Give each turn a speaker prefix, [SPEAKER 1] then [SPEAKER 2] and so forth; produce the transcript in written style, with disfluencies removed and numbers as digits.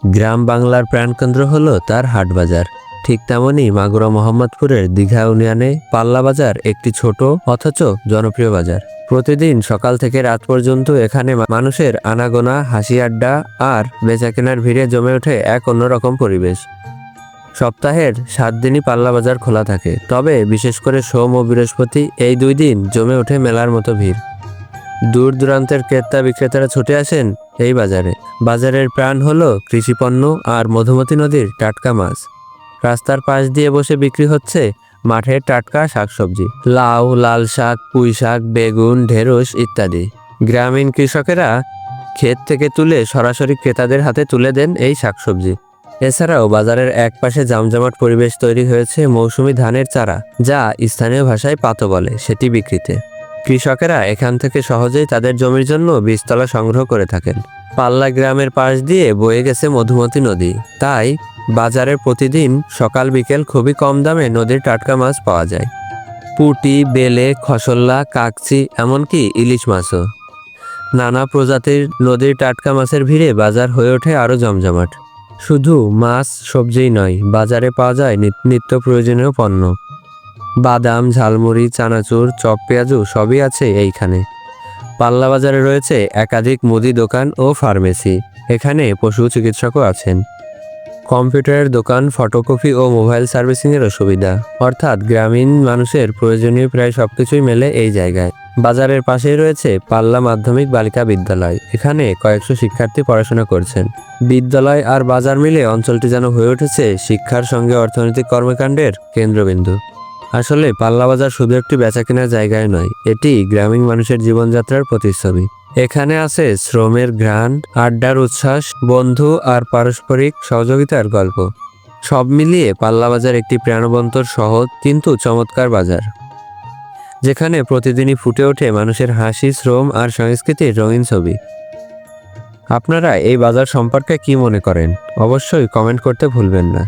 [SPEAKER 1] গ্রাম বাংলার প্রাণকেন্দ্র হলো তার হাটবাজার। ঠিক তেমনই মাগুরা মোহাম্মদপুরের দীঘা ইউনিয়নে পাল্লা বাজার একটি ছোট অথচ জনপ্রিয় বাজার। প্রতিদিন সকাল থেকে রাত পর্যন্ত এখানে মানুষের আনাগোনা, হাসি আড্ডা আর বেচাকেনার ভিড়ে জমে ওঠে এক অন্যরকম পরিবেশ। সপ্তাহের 7 দিনই পাল্লা বাজার খোলা থাকে, তবে বিশেষ করে সোম ও বৃহস্পতি এই 2 দিন জমে ওঠে মেলার মতো ভিড়। দূর দূরান্তের ক্রেতা বিক্রেতারা ছুটে আসেন এই বাজারে। বাজারের প্রাণ হলো কৃষিপণ্য আর মধুমতি নদীর টাটকা মাছ। রাস্তার পাশ দিয়ে বসে বিক্রি হচ্ছে মাঠের টাটকা শাকসবজি, লাউ, লাল শাক, পুঁই শাক, বেগুন, ঢেঁড়স ইত্যাদি। গ্রামীণ কৃষকেরা ক্ষেত থেকে তুলে সরাসরি ক্রেতাদের হাতে তুলে দেন এই শাকসবজি। এছাড়াও বাজারের একপাশে জমজমাট পরিবেশ তৈরি হয়েছে মৌসুমী ধানের চারা, যা স্থানীয় ভাষায় পাতো বলে, সেটি বিক্রিতে। কৃষকেরা এখান থেকে সহজেই তাদের জমির জন্য বীজতলা সংগ্রহ করে থাকেন। পাল্লা গ্রামের পাশ দিয়ে বয়ে গেছে মধুমতি নদী, তাই বাজারে প্রতিদিন সকাল বিকেল খুবই কম দামে নদীর টাটকা মাছ পাওয়া যায়। পুঁটি, বেলে, খসল্লা, কাকচি, এমনকি ইলিশ মাছও। নানা প্রজাতির নদীর টাটকা মাছের ভিড়ে বাজার হয়ে ওঠে আরও জমজমাট। শুধু মাছ সবজিই নয়, বাজারে পাওয়া যায় নিত্য প্রয়োজনীয় পণ্য। বাদাম, ঝালমুড়ি, চানাচুর, চপ, পেঁয়াজু সবই আছে এইখানে। পাল্লা বাজারে রয়েছে একাধিক মুদি দোকান ও ফার্মেসি। এখানে পশু চিকিৎসকও আছেন। কম্পিউটারের দোকান, ফটোকপি ও মোবাইল সার্ভিসিংয়েরও সুবিধা। অর্থাৎ গ্রামীণ মানুষের প্রয়োজনীয় প্রায় সবকিছুই মেলে এই জায়গায়। বাজারের পাশেই রয়েছে পাল্লা মাধ্যমিক বালিকা বিদ্যালয়। এখানে কয়েকশো শিক্ষার্থী পড়াশোনা করছেন। বিদ্যালয় আর বাজার মিলে অঞ্চলটি যেন হয়ে উঠেছে শিক্ষার সঙ্গে অর্থনৈতিক কর্মকাণ্ডের কেন্দ্রবিন্দু। আসলে পাল্লা বাজার শুধু একটি বেচাকেনার জায়গায় নয়, এটি গ্রামীণ মানুষের জীবনযাত্রার প্রতিচ্ছবি। এখানে আছে শ্রমের ঘ্রাণ, আড্ডার উচ্ছ্বাস, বন্ধু আর পারস্পরিক সহযোগিতার গল্প। সব মিলিয়ে পাল্লা বাজার একটি প্রাণবন্ত, সহজ কিন্তু চমৎকার বাজার, যেখানে প্রতিদিনই ফুটে ওঠে মানুষের হাসি, শ্রম আর সংস্কৃতির রঙিন ছবি। আপনারা এই বাজার সম্পর্কে কি মনে করেন? অবশ্যই কমেন্ট করতে ভুলবেন না।